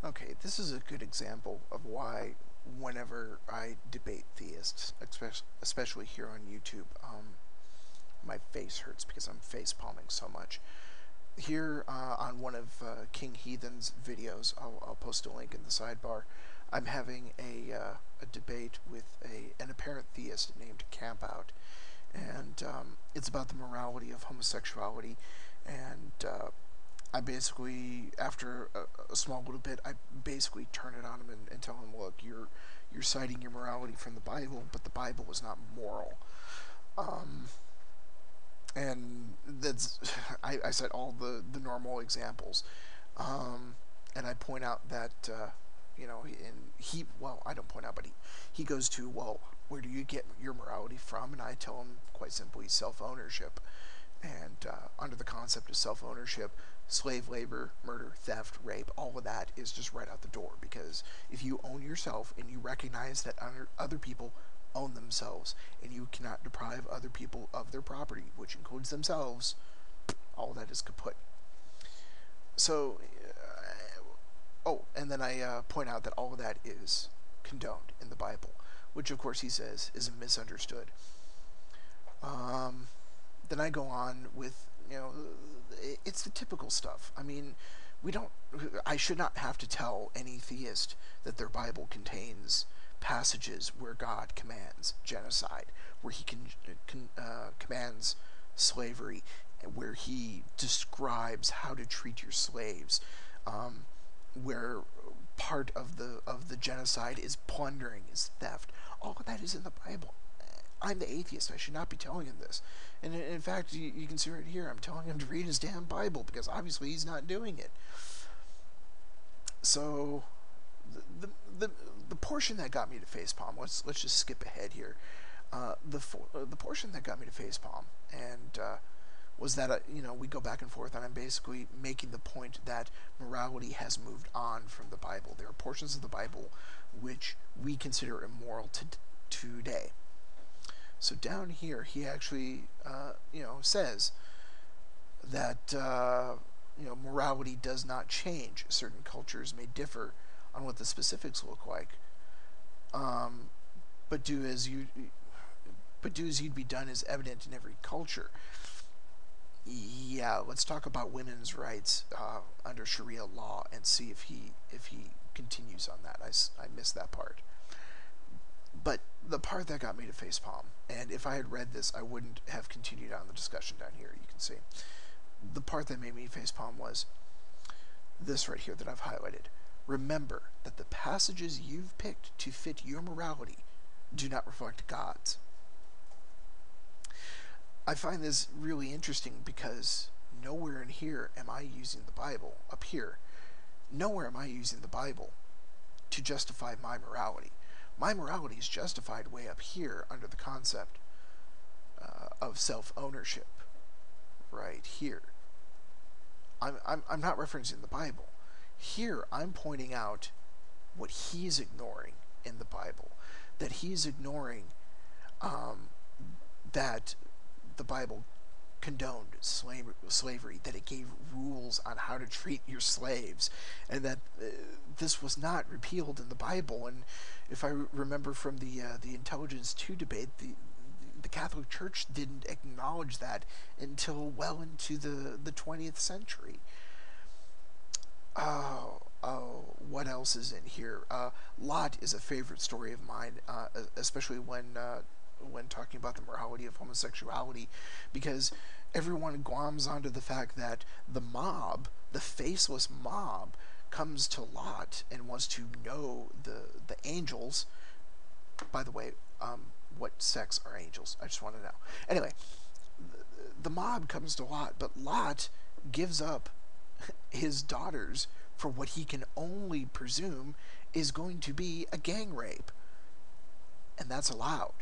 Okay, this is a good example of why whenever I debate theists, especially here on YouTube, my face hurts because I'm face palming so much. Here on one of King Heathen's videos, I'll post a link in the sidebar. I'm having a debate with an apparent theist named Campout, and it's about the morality of homosexuality. And I basically, after a small little bit, I basically turn it on him and tell him, look, you're citing your morality from the Bible, but the Bible is not moral. Um, and that's I said all the normal examples, and I point out that and he well I don't point out, but he goes to, well, where do you get your morality from? And I tell him quite simply, self ownership. And under the concept of self ownership, slave labor, murder, theft, rape, all of that is just right out the door. Because if you own yourself and you recognize that other people own themselves and you cannot deprive other people of their property, which includes themselves, all of that is kaput. So, and then I point out that all of that is condoned in the Bible, which of course he says is misunderstood. Um, then I go on with, it's the typical stuff. I mean, we don't. I should not have to tell any theist that their Bible contains passages where God commands genocide, where He commands slavery, where He describes how to treat your slaves, where part of the genocide is plundering, is theft. All of that is in the Bible. I'm the atheist. I should not be telling him this. And in fact, you can see right here, I'm telling him to read his damn Bible because obviously he's not doing it. So, the portion that got me to facepalm, let's just skip ahead here. The portion that got me to facepalm and was that we go back and forth, and I'm basically making the point that morality has moved on from the Bible. There are portions of the Bible which we consider immoral today. So down here, he actually, says that morality does not change. Certain cultures may differ on what the specifics look like, but do as you'd be done is evident in every culture. Yeah, let's talk about women's rights under Sharia law and see if he continues on that. I missed that part. But the part that got me to facepalm, and if I had read this, I wouldn't have continued on the discussion down here, you can see. The part that made me facepalm was this right here that I've highlighted. Remember that the passages you've picked to fit your morality do not reflect God's. I find this really interesting because nowhere in here am I using the Bible, up here, nowhere am I using the Bible to justify my morality. My morality is justified way up here under the concept of self-ownership, right here. I'm not referencing the Bible. Here, I'm pointing out what he's ignoring in the Bible. That he's ignoring that the Bible condoned slavery, that it gave rules on how to treat your slaves, and that this was not repealed in the Bible. And if I remember from the Intelligence 2 debate, the Catholic Church didn't acknowledge that until well into the 20th century. What else is in here? Lot is a favorite story of mine, especially when talking about the morality of homosexuality, because everyone gloms onto the fact that the mob, the faceless mob, comes to Lot and wants to know the angels. By the way, what sex are angels? I just want to know. Anyway, the mob comes to Lot, but Lot gives up his daughters for what he can only presume is going to be a gang rape. And that's allowed.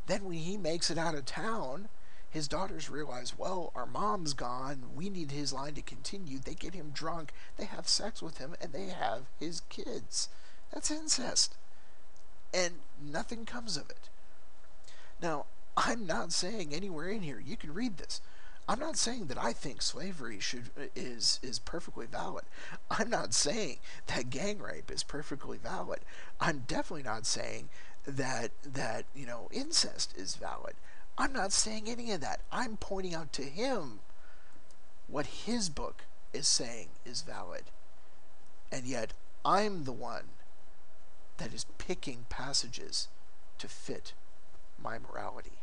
Then when he makes it out of town, his daughters realize, well, our mom's gone, we need his line to continue. They get him drunk, they have sex with him, and they have his kids. That's incest. And nothing comes of it. Now, I'm not saying anywhere in here, you can read this, I'm not saying that I think slavery is perfectly valid. I'm not saying that gang rape is perfectly valid. I'm definitely not saying that incest is valid. I'm not saying any of that. I'm pointing out to him what his book is saying is valid. And yet I'm the one that is picking passages to fit my morality.